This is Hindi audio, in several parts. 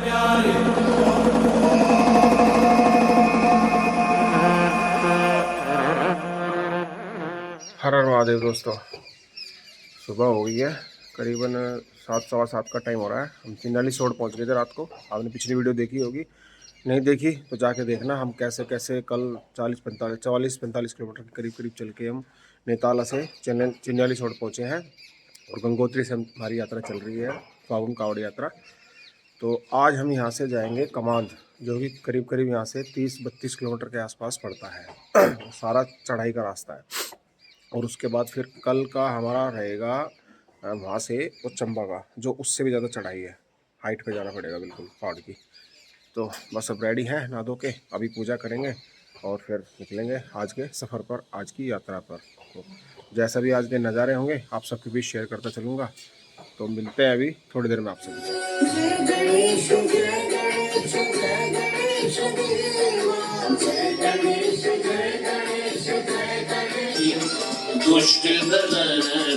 हर हर महादेव दोस्तों, सुबह हो गई है। करीबन 7 सवा 7 का टाइम हो रहा है। हम चिन्याली सोड़ पहुंच गए थे रात को। आपने पिछली वीडियो देखी होगी, नहीं देखी तो जाके देखना। हम कैसे कैसे कल 44-45 किलोमीटर के करीब करीब चल के हम नैताला से चिन्याली सोड़ पहुँचे हैं। और गंगोत्री से हमारी यात्रा चल रही है, फागुन कावड़ यात्रा। तो आज हम यहाँ से जाएंगे कमांद, जो कि करीब करीब यहाँ से 30-32 किलोमीटर के आसपास पड़ता है। सारा चढ़ाई का रास्ता है। और उसके बाद फिर कल का हमारा रहेगा वहाँ से वो चंबा का, जो उससे भी ज़्यादा चढ़ाई है। हाइट पे जाना पड़ेगा बिल्कुल पहाड़ की। तो बस अब रेडी हैं नहा धो के, अभी पूजा करेंगे और फिर निकलेंगे आज के सफ़र पर, आज की यात्रा पर। तो जैसा भी आज के नज़ारे होंगे आप सबके बीच शेयर करता चलूँगा। तो मिलते हैं अभी थोड़ी देर में आपसे। दुष्ट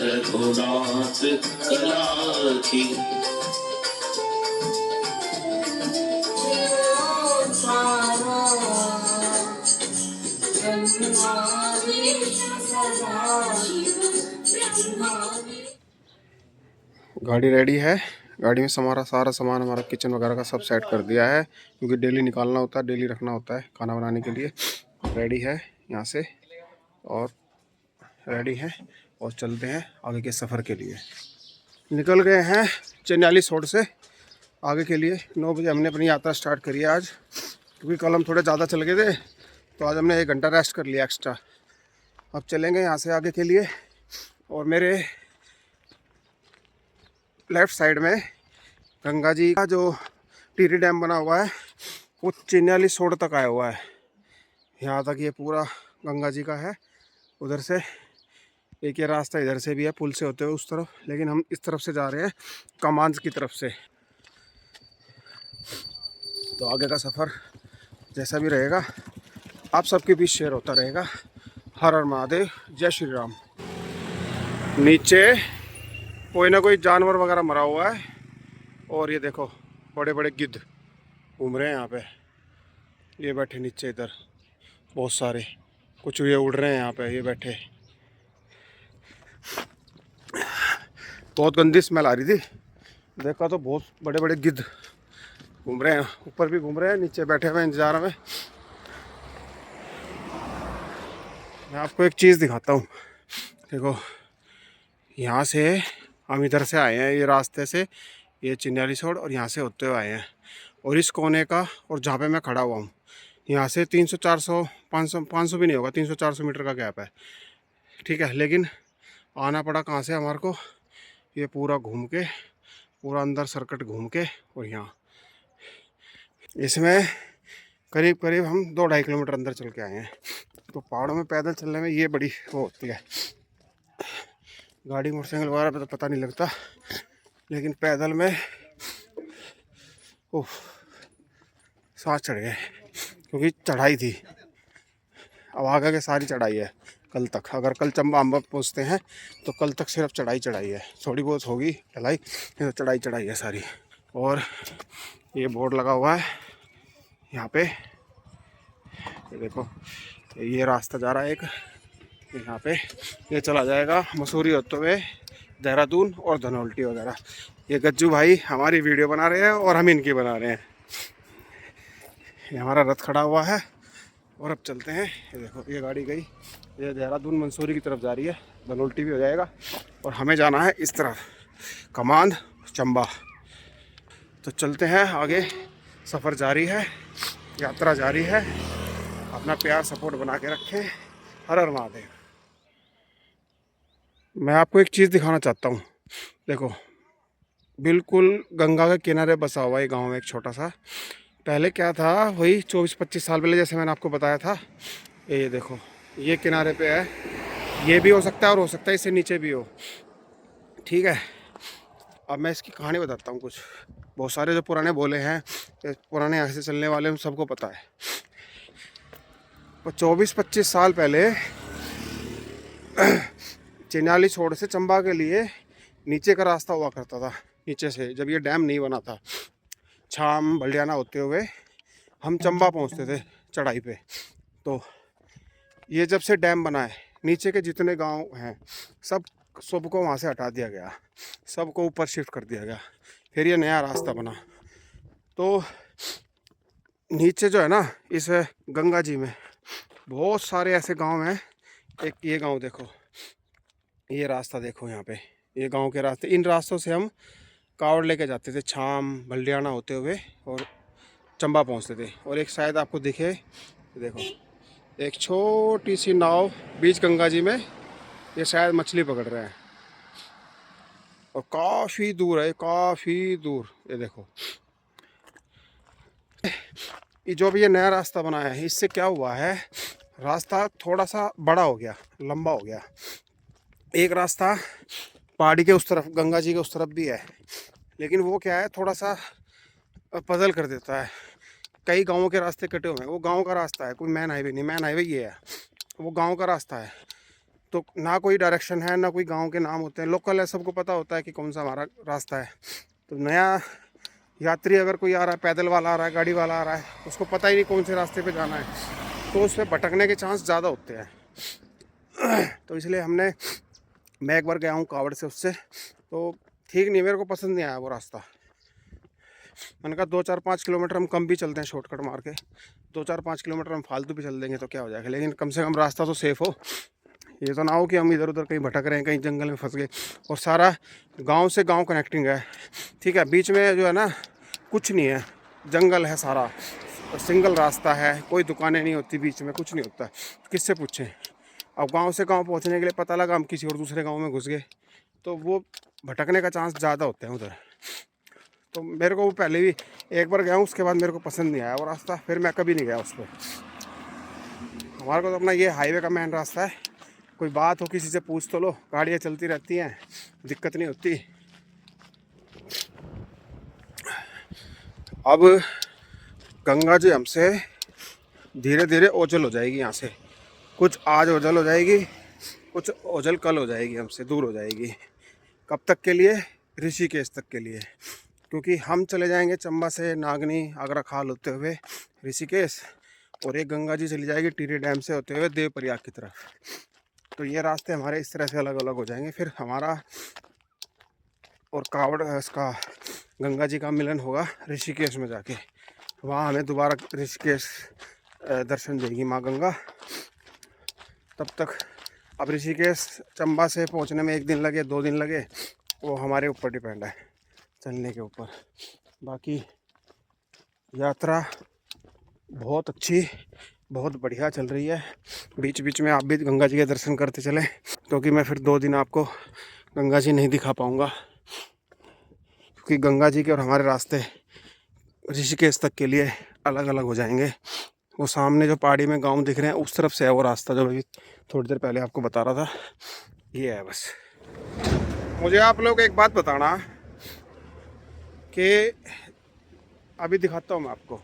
रघुनाथ राखी। गाड़ी रेडी है। गाड़ी में हमारा सारा सामान, हमारा किचन वगैरह का सब सेट कर दिया है, क्योंकि डेली निकालना होता है, डेली रखना होता है खाना बनाने के लिए। रेडी है यहाँ से, और रेडी है और चलते हैं आगे के सफ़र के लिए। निकल गए हैं चिन्याली सोड़ से आगे के लिए। 9 बजे हमने अपनी यात्रा स्टार्ट करी है आज, क्योंकि कल हम थोड़े ज़्यादा चल गए थे, तो आज हमने 1 घंटा रेस्ट कर लिया एक्स्ट्रा। अब चलेंगे यहाँ से आगे के लिए। और मेरे लेफ़्ट साइड में गंगा जी का जो टिहरी डैम बना हुआ है, वो चिन्याली सोड़ तक आया हुआ है। यहाँ तक ये पूरा गंगा जी का है। उधर से एक ये रास्ता इधर से भी है, पुल से होते हुए उस तरफ, लेकिन हम इस तरफ से जा रहे हैं कमांज की तरफ से। तो आगे का सफ़र जैसा भी रहेगा आप सबके बीच शेयर होता रहेगा। हर हर महादेव, जय श्री राम। नीचे कोई ना कोई जानवर वगैरह मरा हुआ है, और ये देखो बड़े बड़े गिद्ध घूम रहे हैं यहाँ पे। ये बैठे नीचे इधर बहुत सारे, कुछ ये उड़ रहे हैं यहाँ पे, ये बैठे। बहुत गंदी स्मेल आ रही थी, देखा तो बहुत बड़े बड़े गिद्ध घूम रहे हैं। ऊपर भी घूम रहे हैं, नीचे बैठे हुए इंतजार में। मैं आपको एक चीज़ दिखाता हूँ, देखो यहाँ से हम इधर से आए हैं, ये रास्ते से, ये चिन्याली सोड़, और यहाँ से होते हुए आए हैं। और इस कोने का, और जहाँ पे मैं खड़ा हुआ हूँ, यहाँ से 300-400 500 भी नहीं होगा, 300-400 मीटर का गैप है, ठीक है। लेकिन आना पड़ा कहाँ से हमारे को, ये पूरा घूम के, पूरा अंदर सर्किट घूम के, और यहाँ इसमें करीब करीब हम 2-2.5 किलोमीटर अंदर चल के आए हैं। तो पहाड़ों में पैदल चलने में ये बड़ी वो होती है। गाड़ी मोटरसाइकिल वगैरह पे तो पता नहीं लगता, लेकिन पैदल में ओह सांस चढ़ गए, क्योंकि चढ़ाई थी। अब आगे के सारी चढ़ाई है कल तक। अगर कल चंबा अम्बा पहुँचते हैं तो कल तक सिर्फ चढ़ाई है, थोड़ी बहुत होगी ढलाई, तो चढ़ाई है सारी। और ये बोर्ड लगा हुआ है यहाँ पे, ये देखो, ये रास्ता जा रहा है एक यहाँ पे, ये चला जाएगा मसूरी होते हुए देहरादून और धनौल्टी वगैरह। ये गज्जू भाई हमारी वीडियो बना रहे हैं और हम इनकी बना रहे हैं। ये हमारा रथ खड़ा हुआ है, और अब चलते हैं। ये देखो ये गाड़ी गई, ये देहरादून मंसूरी की तरफ जा रही है, धनौल्टी भी हो जाएगा, और हमें जाना है इस तरफ कमांद चंबा। तो चलते हैं आगे, सफ़र जारी है, यात्रा जारी है। अपना प्यार सपोर्ट बना के रखें। हर हर महादेव। मैं आपको एक चीज़ दिखाना चाहता हूँ, देखो बिल्कुल गंगा के किनारे बसा हुआ है गांव में एक छोटा सा। पहले क्या था, वही 24-25 साल पहले, जैसे मैंने आपको बताया था। ये देखो ये किनारे पे है, ये भी हो सकता है और हो सकता है इससे नीचे भी हो, ठीक है। अब मैं इसकी कहानी बताता हूँ कुछ। बहुत सारे जो पुराने बोले हैं, पुराने यहाँ से चलने वाले, सबको पता है। 24-25 साल पहले चिन्याली सोड़ से चंबा के लिए नीचे का रास्ता हुआ करता था, नीचे से, जब ये डैम नहीं बना था। छाम बलियाना होते हुए हम चंबा पहुंचते थे चढ़ाई पे। तो ये जब से डैम बना है, नीचे के जितने गांव हैं सबको वहाँ से हटा दिया गया, सबको ऊपर शिफ्ट कर दिया गया, फिर ये नया रास्ता बना। तो नीचे जो है ना, इस गंगा जी में बहुत सारे ऐसे गांव हैं। एक ये गांव देखो, ये रास्ता देखो, यहाँ पे ये गांव के रास्ते, इन रास्तों से हम कावड़ लेके जाते थे, छाम बलियाना होते हुए और चंबा पहुंचते थे। और एक शायद आपको दिखे, देखो एक छोटी सी नाव बीच गंगा जी में, ये शायद मछली पकड़ रहे हैं। और काफ़ी दूर है, काफ़ी दूर, ये देखो। ये जो भी ये नया रास्ता बनाया है, इससे क्या हुआ है, रास्ता थोड़ा सा बड़ा हो गया, लंबा हो गया। एक रास्ता पहाड़ी के उस तरफ, गंगा जी के उस तरफ भी है, लेकिन वो क्या है, थोड़ा सा पजल कर देता है। कई गांवों के रास्ते कटे हुए हैं, वो गांव का रास्ता है, कोई मैन हाईवे नहीं, मैन हाईवे ये है, वो गांव का रास्ता है। तो ना कोई डायरेक्शन है, ना कोई गांव के नाम होते हैं, लोकल है, सबको पता होता है कि कौन सा हमारा रास्ता है। तो नया यात्री अगर कोई आ रहा है, पैदल वाला आ रहा है, गाड़ी वाला आ रहा है, उसको पता ही नहीं कौन से रास्ते पे जाना है, तो उस पर भटकने के चांस ज़्यादा होते हैं। तो इसलिए मैं एक बार गया हूँ कावड़ से, उससे तो ठीक नहीं, मेरे को पसंद नहीं आया वो रास्ता। मैंने कहा 2-4-5 किलोमीटर हम कम भी चलते हैं शॉर्टकट मार के, 2-4-5 किलोमीटर हम फालतू भी चल देंगे तो क्या हो जाएगा, लेकिन कम से कम रास्ता तो सेफ़ हो। ये तो ना हो कि हम इधर उधर कहीं भटक रहे हैं, कहीं जंगल में फंस गए। और सारा गांव से गांव कनेक्टिंग है, ठीक है, बीच में जो है ना कुछ नहीं है, जंगल है सारा, सिंगल रास्ता है, कोई दुकानें नहीं होती बीच में, कुछ नहीं होता, किससे पूछें। अब गांव से गांव पहुंचने के लिए पता लगा हम किसी और दूसरे गांव में घुस गए, तो वो भटकने का चांस ज़्यादा होते हैं उधर। तो मेरे को वो पहले भी एक बार गया हूँ, उसके बाद मेरे को पसंद नहीं आया वो रास्ता, फिर मैं कभी नहीं गया उस पर। हमारे को तो अपना ये हाईवे का मेन रास्ता है, कोई बात हो किसी से पूछ तो लो, गाड़ियाँ चलती रहती हैं, दिक्कत नहीं होती। अब गंगा जी हमसे धीरे धीरे ओझल हो जाएगी, यहाँ से कुछ आज ओझल हो जाएगी, कुछ ओझल कल हो जाएगी, हमसे दूर हो जाएगी। कब तक के लिए, ऋषिकेश तक के लिए, क्योंकि हम चले जाएंगे चंबा से नागनी आगरा खाल होते हुए ऋषिकेश, और एक गंगा जी चली जाएगी टिहरी डैम से होते हुए देवप्रयाग की तरफ। तो ये रास्ते हमारे इस तरह से अलग अलग हो जाएंगे। फिर हमारा और कावड़ इसका गंगा जी का मिलन होगा ऋषिकेश में जाके, वहाँ हमें दोबारा ऋषिकेश दर्शन देगी माँ गंगा। तब तक अब ऋषिकेश चंबा से पहुँचने में 1 दिन लगे, 2 दिन लगे, वो हमारे ऊपर डिपेंड है, चलने के ऊपर। बाकी यात्रा बहुत अच्छी, बहुत बढ़िया चल रही है। बीच बीच में आप भी गंगा जी के दर्शन करते चलें, क्योंकि मैं फिर 2 दिन आपको गंगा जी नहीं दिखा पाऊँगा, क्योंकि गंगा जी के और हमारे रास्ते ऋषिकेश तक के लिए अलग अलग हो जाएंगे। वो सामने जो पहाड़ी में गांव दिख रहे हैं, उस तरफ से है वो रास्ता जो अभी थोड़ी देर पहले आपको बता रहा था, ये है बस। मुझे आप लोग एक बात बताना कि अभी दिखाता हूँ मैं आपको,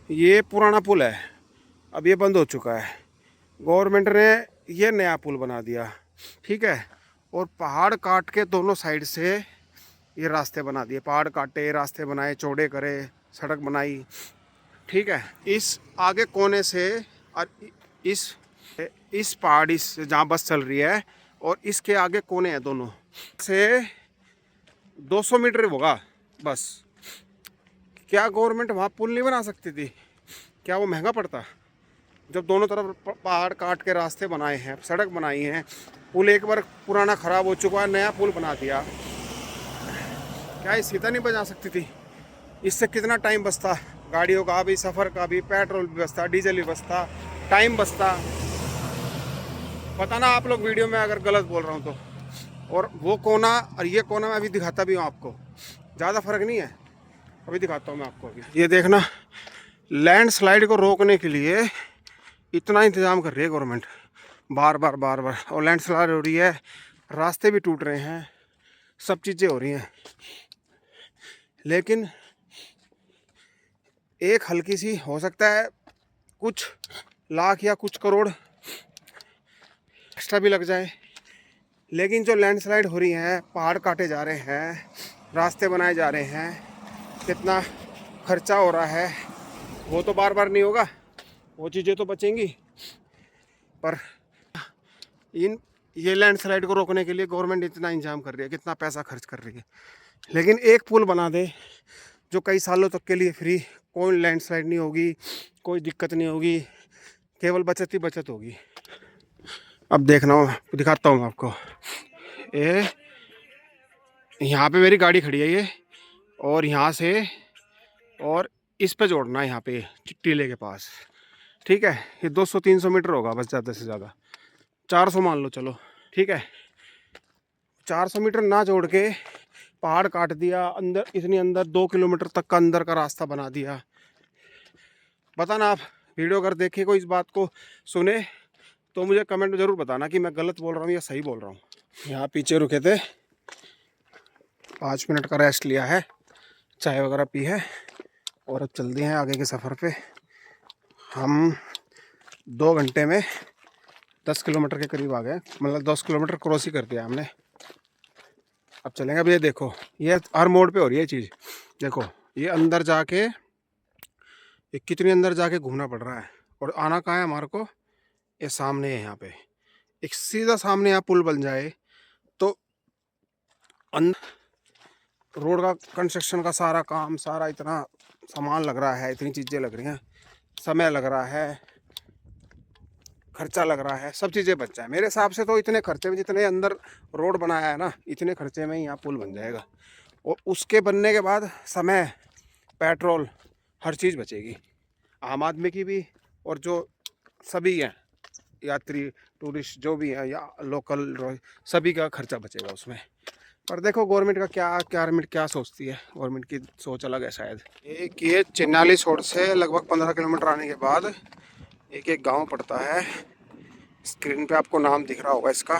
ये पुराना पुल है, अब ये बंद हो चुका है, गवर्नमेंट ने ये नया पुल बना दिया, ठीक है। और पहाड़ काट के दोनों साइड से ये रास्ते बना दिए, पहाड़ काटे, रास्ते बनाए, चौड़े करे, सड़क बनाई, ठीक है। इस आगे कोने से और इस पहाड़ी से जहाँ बस चल रही है, और इसके आगे कोने हैं, दोनों से 200 मीटर होगा बस। क्या गवर्नमेंट वहाँ पुल नहीं बना सकती थी? क्या वो महंगा पड़ता? जब दोनों तरफ पहाड़ काट के रास्ते बनाए हैं, सड़क बनाई है, पुल एक बार पुराना ख़राब हो चुका है, नया पुल बना दिया, क्या ये सीधा नहीं बना सकती थी? इससे कितना टाइम बचता, गाड़ियों का भी, सफ़र का भी, पेट्रोल भी बचता, डीजल भी बचता, टाइम बचता। पता ना आप लोग वीडियो में अगर गलत बोल रहा हूँ तो। और वो कोना और ये कोना मैं अभी दिखाता भी हूँ आपको, ज़्यादा फर्क नहीं है, अभी दिखाता हूँ मैं आपको। अभी ये देखना, लैंडस्लाइड को रोकने के लिए इतना इंतज़ाम कर रही है गवर्नमेंट, बार बार बार बार, और लैंडस्लाइड हो रही है, रास्ते भी टूट रहे हैं, सब चीज़ें हो रही हैं, लेकिन एक हल्की सी, हो सकता है कुछ लाख या कुछ करोड़ एक्स्ट्रा भी लग जाए, लेकिन जो लैंडस्लाइड हो रही हैं, पहाड़ काटे जा रहे हैं, रास्ते बनाए जा रहे हैं, कितना खर्चा हो रहा है, वो तो बार बार नहीं होगा, वो चीज़ें तो बचेंगी। पर ये लैंडस्लाइड को रोकने के लिए गवर्नमेंट इतना इंतजाम कर रही है, कितना पैसा खर्च कर रही है, लेकिन एक पुल बना दे जो कई सालों तक के लिए फ्री, कोई लैंडस्लाइड नहीं होगी, कोई दिक्कत नहीं होगी, केवल बचत ही बचत होगी। अब देखना, दिखाता हूँ मैं आपको। ये यहाँ पे मेरी गाड़ी खड़ी है ये, और यहाँ से और इस पे जोड़ना है, यहाँ पे टीले के पास, ठीक है। ये 200-300 मीटर होगा बस, ज़्यादा से ज़्यादा 400 मान लो, चलो ठीक है। 400 मीटर ना जोड़ के पहाड़ काट दिया, अंदर इतनी अंदर 2 किलोमीटर तक का अंदर का रास्ता बना दिया। बताना आप वीडियो अगर देखे, कोई इस बात को सुने तो मुझे कमेंट में ज़रूर बताना कि मैं गलत बोल रहा हूँ या सही बोल रहा हूँ। यहाँ पीछे रुके थे, 5 मिनट का रेस्ट लिया है, चाय वगैरह पी है, और अब चलते हैं आगे के सफ़र पे। हम 2 घंटे में 10 किलोमीटर के करीब आ गए, मतलब 10 किलोमीटर क्रॉस ही कर दिया हमने। अब चलेंगे। अब ये देखो, ये हर मोड़ पे हो रही है चीज़, देखो ये अंदर जाके, ये कितनी अंदर जाके घूमना पड़ रहा है, और आना कहाँ है हमारे को, ये सामने है। यहाँ पे एक सीधा सामने यहाँ पुल बन जाए तो रोड का कंस्ट्रक्शन का सारा काम, सारा इतना सामान लग रहा है, इतनी चीज़ें लग रही हैं, समय लग रहा है, खर्चा लग रहा है, सब चीज़ें बच जाए। मेरे हिसाब से तो इतने खर्चे में, जितने अंदर रोड बनाया है ना, इतने खर्चे में ही यहाँ पुल बन जाएगा, और उसके बनने के बाद समय, पेट्रोल, हर चीज़ बचेगी, आम आदमी की भी, और जो सभी हैं यात्री, टूरिस्ट जो भी है, या लोकल, सभी का खर्चा बचेगा उसमें। पर देखो गवर्नमेंट का क्या सोचती है, गवर्नमेंट की सोच अलग है शायद। एक ये चिन्नाली छोड़ से लगभग 15 किलोमीटर आने के बाद एक गांव पड़ता है। स्क्रीन पे आपको नाम दिख रहा होगा इसका।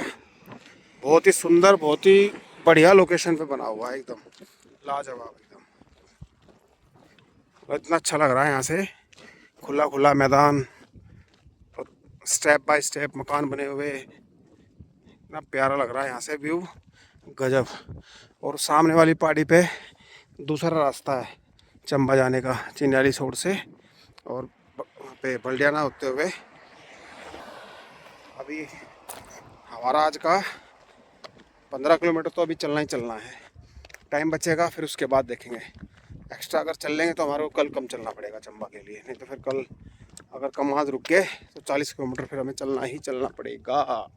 बहुत ही सुंदर, बहुत ही बढ़िया लोकेशन पे बना हुआ है, एकदम लाजवाब एकदम। इतना अच्छा लग रहा है यहाँ से, खुला खुला मैदान, और स्टेप बाय स्टेप मकान बने हुए, इतना प्यारा लग रहा है यहाँ से व्यू, गजब। और सामने वाली पहाड़ी पे दूसरा रास्ता है चंबा जाने का, चिन्याली छोड़ से, और वहाँ पे बल्डियाना होते हुए। अभी हमारा आज का 15 किलोमीटर तो अभी चलना ही चलना है, टाइम बचेगा फिर उसके बाद देखेंगे। एक्स्ट्रा अगर चल लेंगे तो हमारे को कल कम चलना पड़ेगा चंबा के लिए, नहीं तो फिर कल अगर कम वहाँ रुक गए तो 40 किलोमीटर फिर हमें चलना ही चलना पड़ेगा।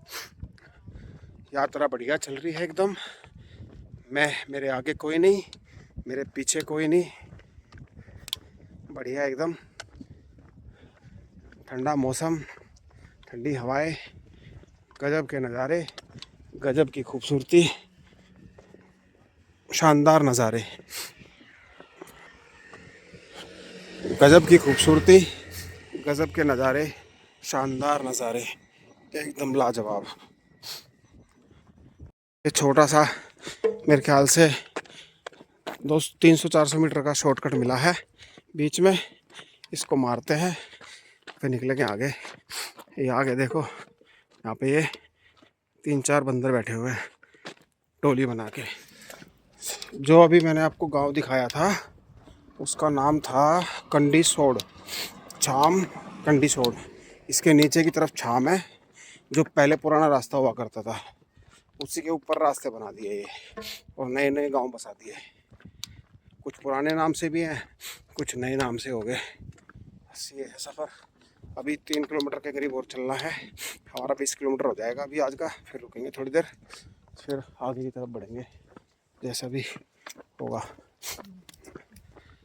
यात्रा बढ़िया चल रही है एकदम। मेरे आगे कोई नहीं, मेरे पीछे कोई नहीं, बढ़िया एकदम। ठंडा मौसम, ठंडी हवाएं, गजब के नज़ारे, गजब की खूबसूरती, शानदार नज़ारे, गजब की खूबसूरती, गजब के नज़ारे, शानदार नज़ारे, एकदम लाजवाब। ये छोटा सा मेरे ख्याल से 300-400 मीटर का शॉर्टकट मिला है बीच में, इसको मारते हैं फिर निकलेंगे आगे। ये आगे देखो, यहाँ पे ये 3-4 बंदर बैठे हुए हैं टोली बना के। जो अभी मैंने आपको गांव दिखाया था उसका नाम था कंडी सोड़, छाम कंडी सोड़। इसके नीचे की तरफ छाम है, जो पहले पुराना रास्ता हुआ करता था, उसी के ऊपर रास्ते बना दिए ये, और नए नए गांव बसा दिए। कुछ पुराने नाम से भी हैं, कुछ नए नाम से हो गए। बस ये है सफ़र। अभी 3 किलोमीटर के करीब और चलना है, हमारा 20 किलोमीटर हो जाएगा अभी आज का। फिर रुकेंगे थोड़ी देर, फिर आगे की तरफ बढ़ेंगे जैसा भी होगा।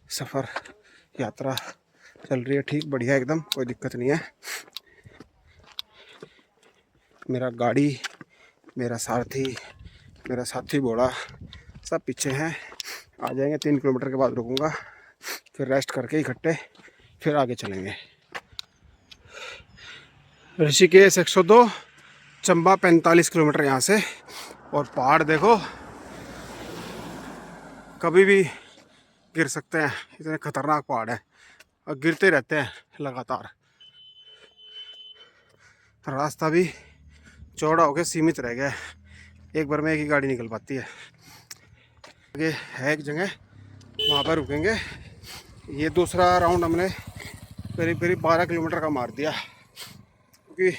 सफ़र, यात्रा चल रही है ठीक, बढ़िया एकदम, कोई दिक्कत नहीं है। मेरा गाड़ी, मेरा सारथी, मेरा साथी घोड़ा सब पीछे हैं। आ जाएंगे, 3 किलोमीटर के बाद रुकूंगा, फिर रेस्ट करके इकट्ठे फिर आगे चलेंगे। ऋषिकेश 102, चंबा 45 किलोमीटर यहाँ से। और पहाड़ देखो, कभी भी गिर सकते हैं, इतने खतरनाक पहाड़ है, और गिरते रहते हैं लगातार। रास्ता भी चौड़ा होकर सीमित रह गया है, एक बार में एक ही गाड़ी निकल पाती है। आगे है एक जगह, वहाँ पर रुकेंगे। ये दूसरा राउंड हमने करीब करीब 12 किलोमीटर का मार दिया, क्योंकि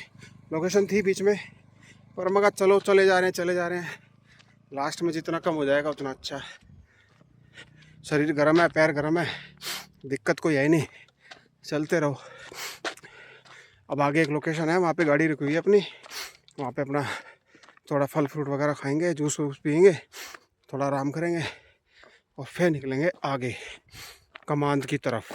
लोकेशन थी बीच में, पर मैं कहा चलो चले जा रहे हैं। लास्ट में जितना कम हो जाएगा उतना अच्छा। शरीर गर्म है, पैर गर्म है, दिक्कत कोई है नहीं, चलते रहो। अब आगे एक लोकेशन है, वहाँ पे गाड़ी रुकी हुई है अपनी, वहाँ पे अपना थोड़ा फल फ्रूट वगैरह खाएंगे, जूस वूस पियेंगे, थोड़ा आराम करेंगे और फिर निकलेंगे आगे कमांद की तरफ।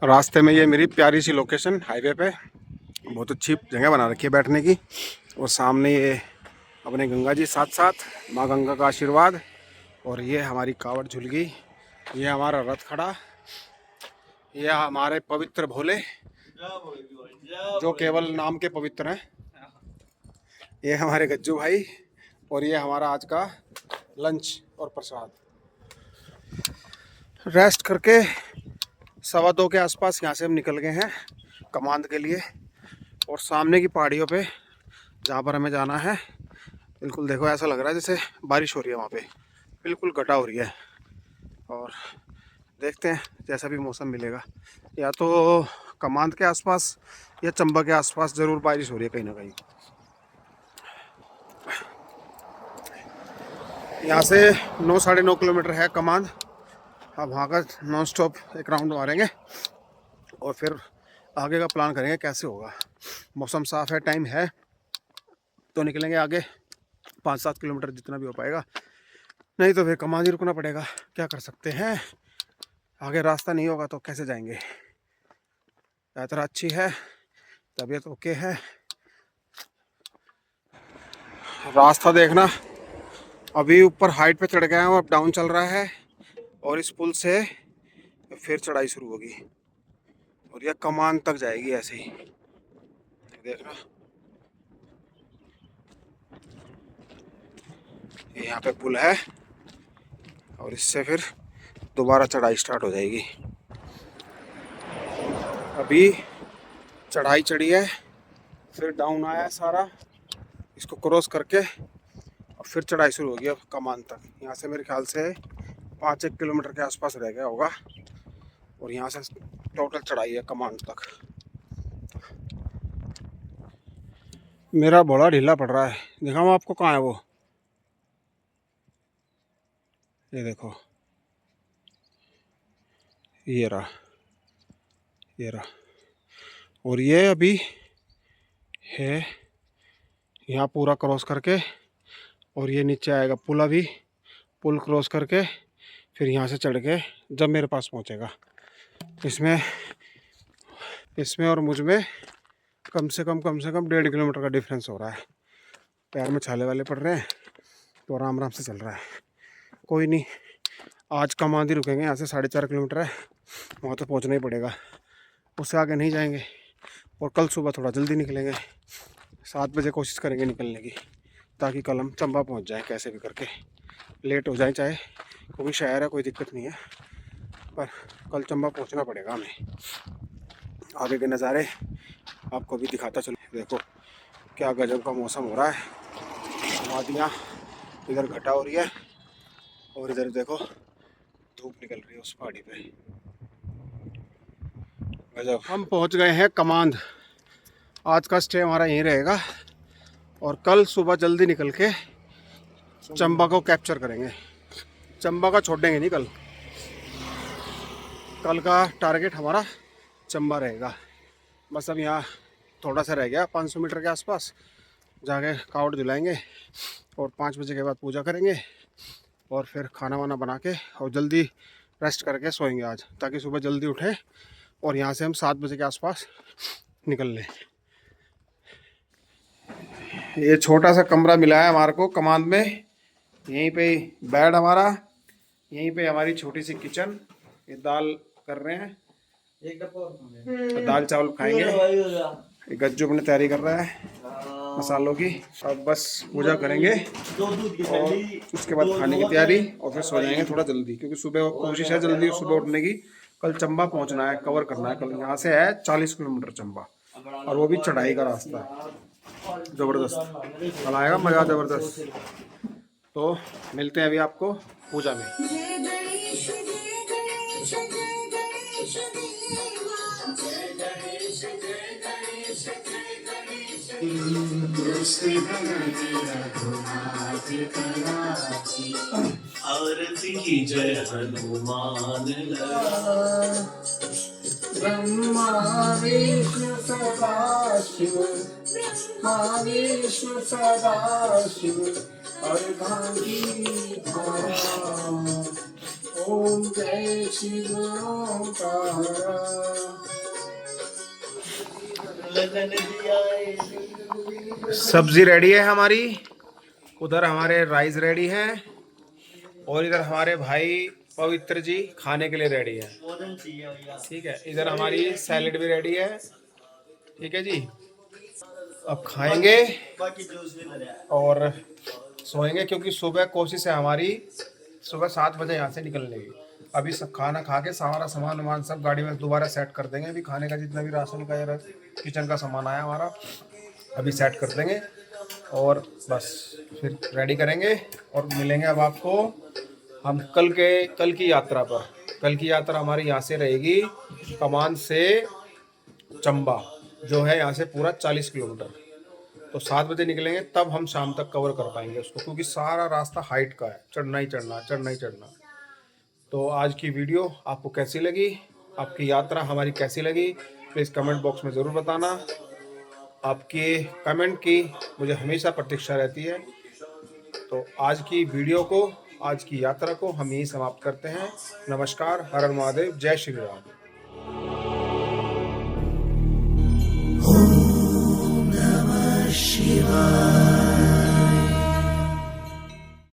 रास्ते में ये मेरी प्यारी सी लोकेशन हाईवे पे, बहुत अच्छी जगह बना रखी है बैठने की, और सामने ये अपने गंगा जी साथ साथ, माँ गंगा का आशीर्वाद, और ये हमारी कावड़ झूल गई, ये हमारा रथ खड़ा, ये हमारे पवित्र भोले जो केवल नाम के पवित्र हैं, ये हमारे गज्जू भाई, और ये हमारा आज का लंच और प्रसाद। रेस्ट करके 2:15 के आसपास यहाँ से हम निकल गए हैं कमांद के लिए, और सामने की पहाड़ियों पे जहाँ पर हमें जाना है, बिल्कुल देखो ऐसा लग रहा है जैसे बारिश हो रही है, वहाँ पे बिल्कुल घटा हो रही है। और देखते हैं जैसा भी मौसम मिलेगा, या तो कमांद के आसपास या चंबा के आसपास ज़रूर बारिश हो रही है कहीं ना कहीं। यहाँ से 9-9.5 किलोमीटर है कमांद। अब वहाँ का नॉन स्टॉप एक राउंड मारेंगे और फिर आगे का प्लान करेंगे कैसे होगा। मौसम साफ़ है, टाइम है, तो निकलेंगे आगे 5-7 किलोमीटर जितना भी हो पाएगा, नहीं तो फिर कमांद ही रुकना पड़ेगा। क्या कर सकते हैं, आगे रास्ता नहीं होगा तो कैसे जाएंगे। यात्रा अच्छी है, तबीयत ओके है। रास्ता देखना, अभी ऊपर हाइट पे चढ़ गए हैं और अप डाउन चल रहा है, और इस पुल से फिर चढ़ाई शुरू होगी और यह कमांद तक जाएगी ऐसे ही। देखना यहाँ पे पुल है, और इससे फिर दोबारा चढ़ाई स्टार्ट हो जाएगी। अभी चढ़ाई चढ़ी है, फिर डाउन आया है सारा, इसको क्रॉस करके और फिर चढ़ाई शुरू होगी अब कमांद तक। यहाँ से मेरे ख्याल से 5-1 किलोमीटर के आसपास रह गया होगा, और यहाँ से टोटल चढ़ाई है कमांद तक। मेरा बड़ा ढीला पड़ रहा है, दिखाऊँ आपको कहाँ है वो, ये देखो, ये रहा, ये रहा। और ये अभी है यहाँ पूरा क्रॉस करके, और ये नीचे आएगा पुल। अभी पुल क्रॉस करके फिर यहाँ से चढ़ के जब मेरे पास पहुँचेगा, इसमें और मुझ में कम से कम 1.5 किलोमीटर का डिफरेंस हो रहा है। पैर में छाले वाले पड़ रहे हैं, तो आराम आराम से चल रहा है। कोई नहीं, आज कमांद ही रुकेंगे, यहाँ से 4.5 किलोमीटर है, वहाँ तो पहुँचना ही पड़ेगा, उससे आगे नहीं जाएंगे। और कल सुबह थोड़ा जल्दी निकलेंगे, 7 बजे कोशिश करेंगे निकलने की, ताकि कल हम चंबा पहुँच जाएँ कैसे भी करके। लेट हो जाए चाहे, क्योंकि शहर है, कोई दिक्कत नहीं है, पर कल चंबा पहुँचना पड़ेगा हमें। आगे के नज़ारे आपको भी दिखाता चलो। देखो क्या गजब का मौसम हो रहा है, वादियाँ इधर घटा हो रही है, और इधर देखो धूप निकल रही है उस पहाड़ी पे, गजब। हम पहुंच गए हैं कमांद। आज का स्टे हमारा यहीं रहेगा, और कल सुबह जल्दी निकल के चंबा को कैप्चर करेंगे। चंबा का छोड़ेंगे नहीं कल, कल का टारगेट हमारा चंबा रहेगा। बस अब यहाँ थोड़ा सा रह गया, 500 मीटर के आसपास जाके कावड़ दिलाएंगे, और 5 बजे के बाद पूजा करेंगे, और फिर खाना वाना बना के और जल्दी रेस्ट करके सोएंगे आज, ताकि सुबह जल्दी उठें और यहाँ से हम 7 बजे के आसपास निकल लें। ये छोटा सा कमरा मिला है हमारे को कमांद में, यहीं पे बेड हमारा, यहीं पे हमारी छोटी सी किचन। ये दाल कर रहे हैं, तो दाल चावल खाएंगे। ये गज्जू अपनी तैयारी कर रहा है मसालों की। अब बस पूजा करेंगे और उसके बाद खाने की तैयारी, और फिर सो जाएंगे थोड़ा जल्दी, क्योंकि सुबह कोशिश है जल्दी सुबह उठने की, कल चंबा पहुंचना है, कवर करना है। कल यहाँ से है 40 किलोमीटर चंबा, और वो भी चढ़ाई का रास्ता है जबरदस्त। कल आएगा मजा जबरदस्त। तो मिलते हैं अभी आपको पूजा में। आरती की जय हनुमान ब्रह्मा विष्णु सदाशिव, ब्रह्मा विष्णु सदाशिव, ओम जय शिव ओंकार। सब्जी रेडी है हमारी, उधर हमारे राइस रेडी है, और इधर हमारे भाई पवित्र जी खाने के लिए रेडी है। ठीक है, इधर हमारी सैलेड भी रेडी है। ठीक है जी, अब खाएंगे और सोएंगे, क्योंकि सुबह कोशिश है हमारी सुबह 7 बजे यहाँ से निकलने की। अभी सब खाना खा के सारा सामान वामान सब गाड़ी में दोबारा सेट कर देंगे। अभी खाने का जितना भी राशन का या किचन का सामान आया हमारा अभी सेट कर देंगे, और बस फिर रेडी करेंगे और मिलेंगे अब आपको हम कल की यात्रा पर। कल की यात्रा हमारी यहाँ से रहेगी कमान से चंबा, जो है यहाँ से पूरा 40 किलोमीटर। तो 7 बजे निकलेंगे, तब हम शाम तक कवर कर पाएंगे उसको, क्योंकि सारा रास्ता हाइट का है, चढ़ना ही चढ़ना, चढ़ना ही चढ़ना। तो आज की वीडियो आपको कैसी लगी, आपकी यात्रा हमारी कैसी लगी, प्लीज़ कमेंट बॉक्स में ज़रूर बताना। आपके कमेंट की मुझे हमेशा प्रतीक्षा रहती है। तो आज की वीडियो को, आज की यात्रा को हम यहीं समाप्त करते हैं। नमस्कार, हर हर महादेव, जय श्री राम। शिवा।